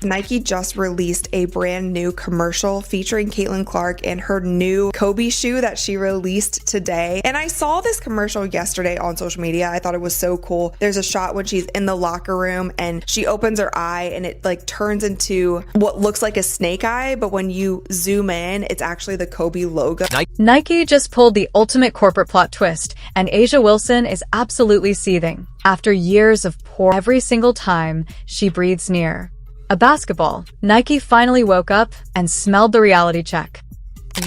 Nike just released a brand new commercial featuring Caitlin Clark and her new Kobe shoe that she released today. And I saw this commercial yesterday on social media. I thought it was so cool. There's a shot when she's in the locker room and she opens her eye and it like turns into what looks like a snake eye, but when you zoom in, it's actually the Kobe logo. Nike just pulled the ultimate corporate plot twist, and A'ja Wilson is absolutely seething after years of poor every single time she breathes near a basketball. Nike finally woke up and smelled the reality check.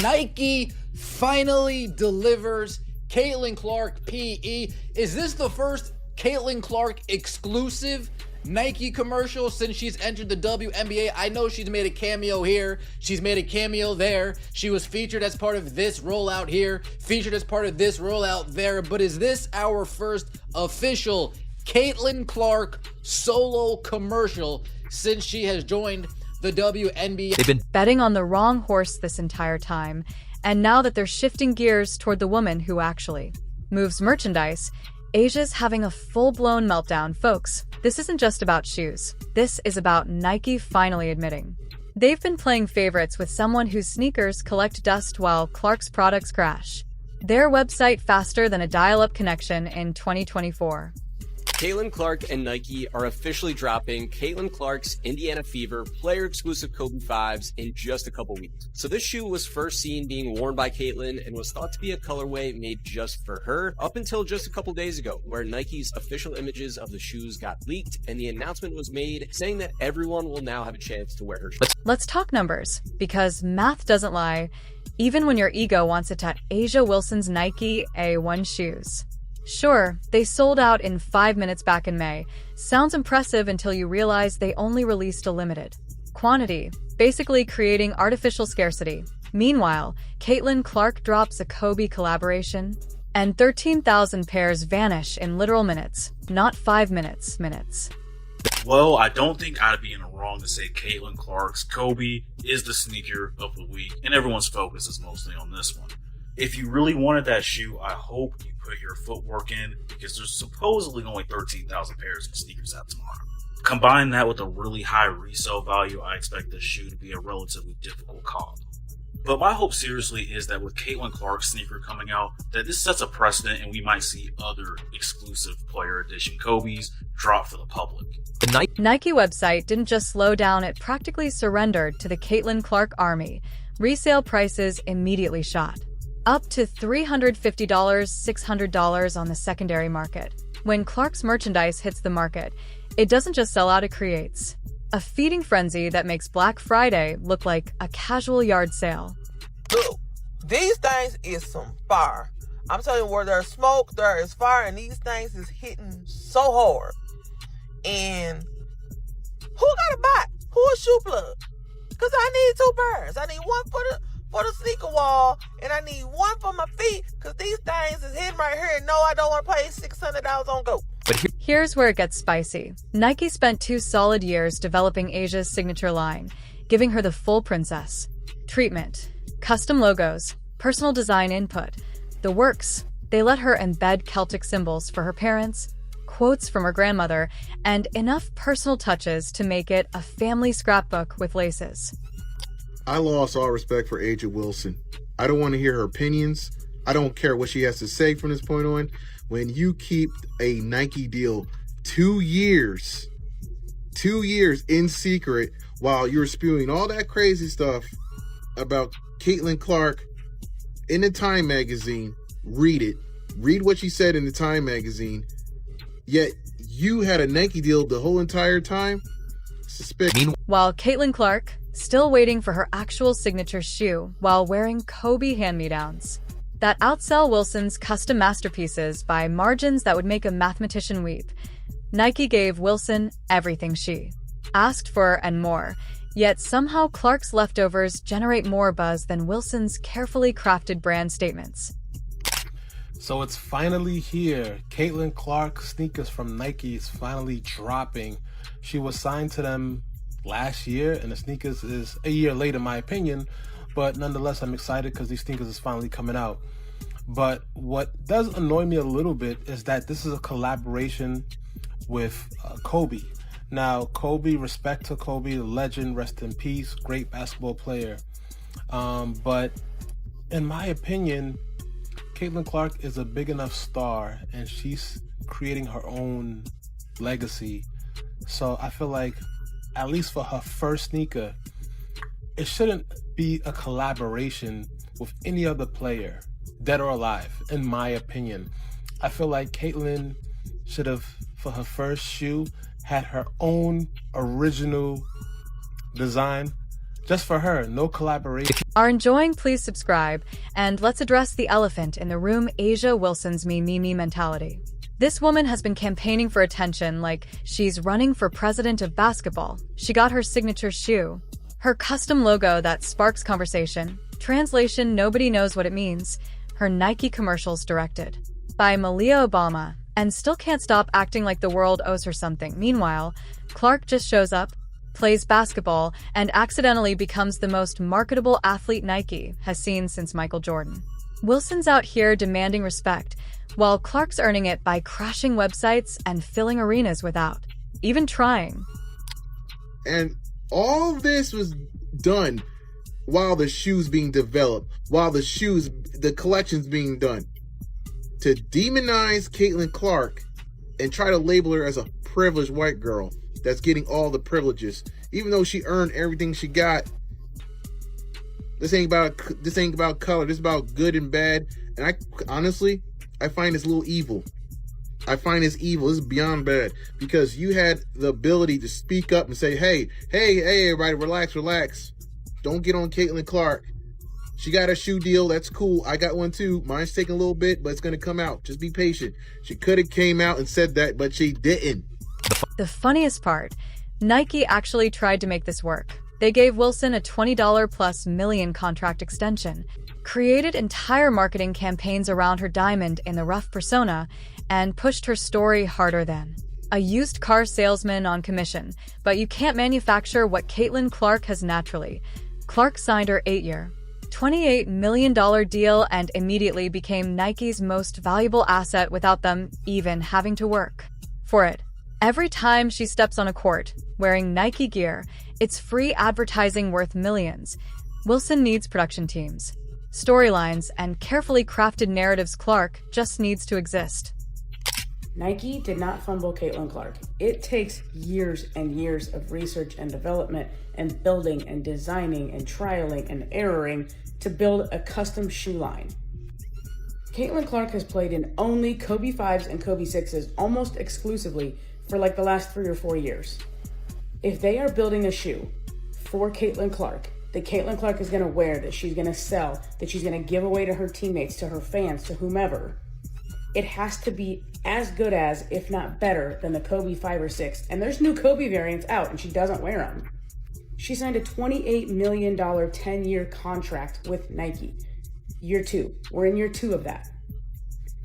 Nike finally delivers Caitlin Clark PE. Is this the first Caitlin Clark exclusive Nike commercial since she's entered the WNBA? I know she's made a cameo here, she's made a cameo there, she was featured as part of this rollout here, featured as part of this rollout there, but is this our first official Caitlin Clark solo commercial since she has joined the WNBA? They've been betting on the wrong horse this entire time, and now that they're shifting gears toward the woman who actually moves merchandise, Asia's having a full-blown meltdown. Folks, this isn't just about shoes. This is about Nike finally admitting they've been playing favorites with someone whose sneakers collect dust while Clark's products crash. Their website faster than a dial-up connection in 2024. Caitlin Clark and Nike are officially dropping Caitlin Clark's Indiana Fever player-exclusive Kobe 5s in just a couple weeks. So this shoe was first seen being worn by Caitlin and was thought to be a colorway made just for her up until just a couple days ago, where Nike's official images of the shoes got leaked and the announcement was made saying that everyone will now have a chance to wear her shoes. Let's talk numbers, because math doesn't lie, even when your ego wants it, to A'ja Wilson's Nike A1 shoes. Sure, they sold out in 5 minutes back in May. Sounds impressive until you realize they only released a limited quantity, basically creating artificial scarcity. Meanwhile, Caitlin Clark drops a Kobe collaboration, and 13,000 pairs vanish in literal minutes, not 5 minutes. Well, I don't think I'd be in the wrong to say Caitlin Clark's Kobe is the sneaker of the week, and everyone's focus is mostly on this one. If you really wanted that shoe, I hope you put your footwork in, because there's supposedly only 13,000 pairs of sneakers out tomorrow. Combine that with a really high resale value, I expect this shoe to be a relatively difficult call. But my hope seriously is that with Caitlin Clark's sneaker coming out, that this sets a precedent and we might see other exclusive player edition Kobe's drop for the public. The Nike website didn't just slow down, it practically surrendered to the Caitlin Clark army. Resale prices immediately shot up to $350, $600 on the secondary market. When Clark's merchandise hits the market, it doesn't just sell out, it creates a feeding frenzy that makes Black Friday look like a casual yard sale. Look, these things is some fire. I'm telling you, where there's smoke, there is fire, and these things is hitting so hard. And who got a bot? Who a shoe plug? Because I need 2 pairs. I need one for the sneaker wall, and I need one for my feet, because these things is hitting right here. No, I don't want to pay $600 on GOAT. But here's where it gets spicy. Nike spent 2 solid years developing A'ja's signature line, giving her the full princess treatment, custom logos, personal design input, the works. They let her embed Celtic symbols for her parents, quotes from her grandmother, and enough personal touches to make it a family scrapbook with laces. I lost all respect for A'ja Wilson. I don't want to hear her opinions. I don't care what she has to say from this point on. When you keep a Nike deal 2 years in secret while you're spewing all that crazy stuff about Caitlin Clark in the Time magazine, read it. Read what she said in the Time magazine. Yet you had a Nike deal the whole entire time? Suspicious. While Caitlin Clark still waiting for her actual signature shoe while wearing Kobe hand-me-downs that outsell Wilson's custom masterpieces by margins that would make a mathematician weep. Nike gave Wilson everything she asked for and more, yet somehow Clark's leftovers generate more buzz than Wilson's carefully crafted brand statements. So it's finally here. Caitlin Clark sneakers from Nike is finally dropping. She was signed to them last year, and the sneakers is a year late in my opinion, but nonetheless I'm excited because these sneakers is finally coming out. But what does annoy me a little bit is that this is a collaboration with Kobe. Now, Kobe, respect to Kobe, legend, rest in peace, great basketball player. But in my opinion, Caitlin Clark is a big enough star and she's creating her own legacy. So I feel like, at least for her first sneaker, it shouldn't be a collaboration with any other player, dead or alive, in my opinion. I feel like Caitlin should have, for her first shoe, had her own original design just for her, no collaboration. Are enjoying, please subscribe, and let's address the elephant in the room, A'ja Wilson's me mentality. This woman has been campaigning for attention like she's running for president of basketball. She got her signature shoe, her custom logo that sparks conversation. Translation, nobody knows what it means. Her Nike commercials directed by Malia Obama, and still can't stop acting like the world owes her something. Meanwhile, Clark just shows up, plays basketball, and accidentally becomes the most marketable athlete Nike has seen since Michael Jordan. Wilson's out here demanding respect, while Clark's earning it by crashing websites and filling arenas without even trying. And all this was done while the shoes being developed, while the collection's being done. To demonize Caitlin Clark and try to label her as a privileged white girl that's getting all the privileges, even though she earned everything she got. This ain't about color. This is about good and bad. And I honestly find this a little evil. I find this evil. This is beyond bad, because you had the ability to speak up and say, hey, everybody, relax. Don't get on Caitlin Clark. She got a shoe deal. That's cool. I got one too. Mine's taking a little bit, but it's going to come out. Just be patient. She could have came out and said that, but she didn't. The funniest part, Nike actually tried to make this work. They gave Wilson a $20+ million contract extension, created entire marketing campaigns around her diamond in the rough persona, and pushed her story harder than a used car salesman on commission. But you can't manufacture what Caitlin Clark has naturally. Clark signed her 8-year, $28 million deal and immediately became Nike's most valuable asset without them even having to work for it. Every time she steps on a court wearing Nike gear, it's free advertising worth millions. Wilson needs production teams, storylines, and carefully crafted narratives. Clark just needs to exist. Nike did not fumble Caitlin Clark. It takes years and years of research and development and building and designing and trialing and erroring to build a custom shoe line. Caitlin Clark has played in only Kobe 5s and Kobe 6s almost exclusively for like the last 3 or 4 years. If they are building a shoe for Caitlin Clark, that Caitlin Clark is going to wear, that she's going to sell, that she's going to give away to her teammates, to her fans, to whomever, it has to be as good as, if not better, than the Kobe 5 or 6. And there's new Kobe variants out, and she doesn't wear them. She signed a $28 million 10-year contract with Nike. Year 2. We're in year 2 of that.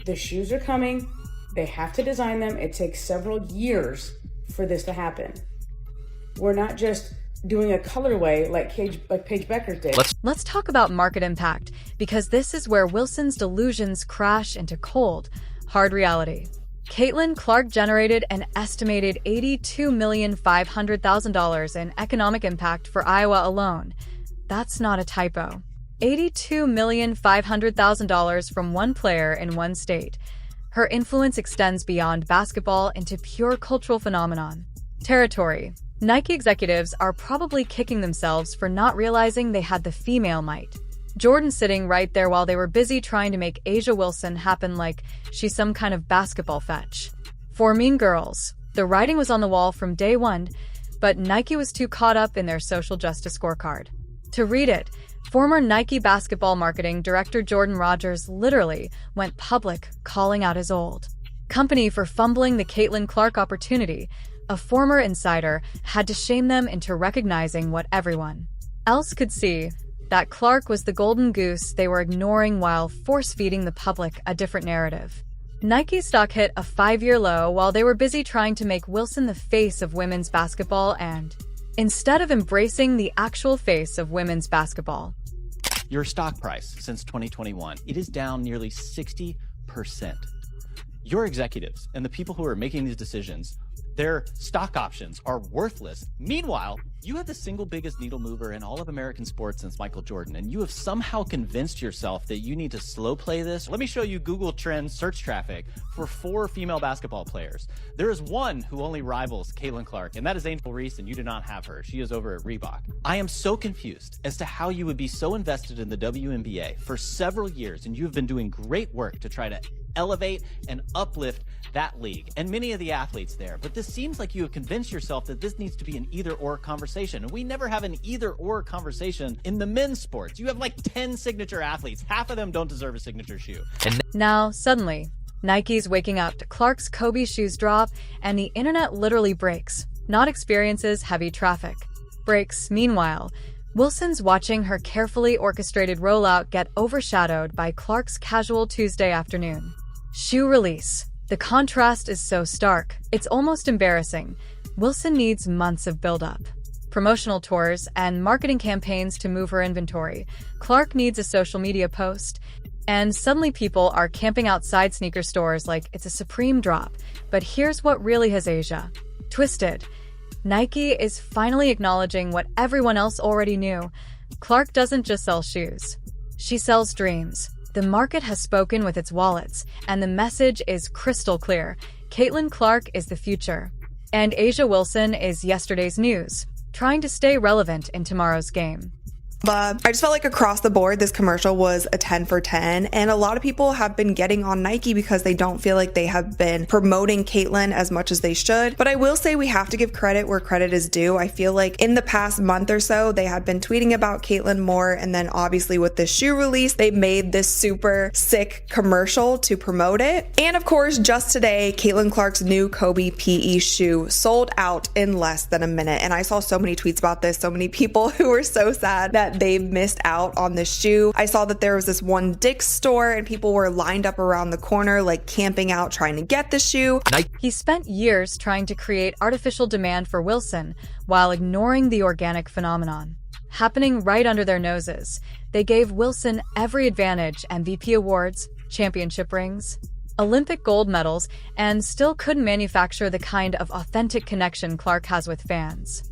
The shoes are coming. They have to design them. It takes several years for this to happen. We're not just doing a colorway like Paige Beckers did. Let's talk about market impact, because this is where Wilson's delusions crash into cold, hard reality. Caitlin Clark generated an estimated $82,500,000 in economic impact for Iowa alone. That's not a typo. $82,500,000 from one player in one state. Her influence extends beyond basketball into pure cultural phenomenon. Territory. Nike executives are probably kicking themselves for not realizing they had the female might. Jordan sitting right there while they were busy trying to make A'ja Wilson happen like she's some kind of basketball fetch. For Mean Girls, the writing was on the wall from day one, but Nike was too caught up in their social justice scorecard to read it. Former Nike basketball marketing director Jordan Rogers literally went public calling out his old company for fumbling the Caitlin Clark opportunity. A former insider had to shame them into recognizing what everyone else could see, that Clark was the golden goose they were ignoring while force-feeding the public a different narrative. Nike stock hit a 5-year low while they were busy trying to make Wilson the face of women's basketball and, instead of embracing the actual face of women's basketball. Your stock price since 2021, it is down nearly 60%. Your executives and the people who are making these decisions Their stock options are worthless. Meanwhile, you have the single biggest needle mover in all of American sports since Michael Jordan, and you have somehow convinced yourself that you need to slow play this. Let me show you Google Trends search traffic for 4 female basketball players. There is one who only rivals Caitlin Clark, and that is Angel Reese, and you do not have her. She is over at Reebok. I am so confused as to how you would be so invested in the WNBA for several years, and you have been doing great work to try to elevate and uplift that league and many of the athletes there. But this seems like you have convinced yourself that this needs to be an either-or conversation. And we never have an either-or conversation in the men's sports. You have like 10 signature athletes. Half of them don't deserve a signature shoe. Now, suddenly, Nike's waking up to Clark's Kobe shoes drop, and the internet literally breaks. Not experiences heavy traffic. Breaks, meanwhile. Wilson's watching her carefully orchestrated rollout get overshadowed by Clark's casual Tuesday afternoon. Shoe release. The contrast is so stark, it's almost embarrassing. Wilson needs months of build-up. Promotional tours and marketing campaigns to move her inventory. Clark needs a social media post. And suddenly people are camping outside sneaker stores like it's a supreme drop. But here's what really has Asia twisted. Nike is finally acknowledging what everyone else already knew. Clark doesn't just sell shoes. She sells dreams. The market has spoken with its wallets, and the message is crystal clear. Caitlin Clark is the future. And Asia Wilson is yesterday's news, trying to stay relevant in tomorrow's game. But I just felt like across the board, this commercial was a 10 for 10. And a lot of people have been getting on Nike because they don't feel like they have been promoting Caitlin as much as they should. But I will say we have to give credit where credit is due. I feel like in the past month or so, they have been tweeting about Caitlin more. And then obviously with this shoe release, they made this super sick commercial to promote it. And of course, just today, Caitlin Clark's new Kobe PE shoe sold out in less than a minute. And I saw so many tweets about this, so many people who were so sad that they missed out on this shoe. I saw that there was this one Dick's store and people were lined up around the corner, like camping out, trying to get the shoe. He spent years trying to create artificial demand for Wilson while ignoring the organic phenomenon happening right under their noses. They gave Wilson every advantage: MVP awards, championship rings, Olympic gold medals, and still couldn't manufacture the kind of authentic connection Clark has with fans.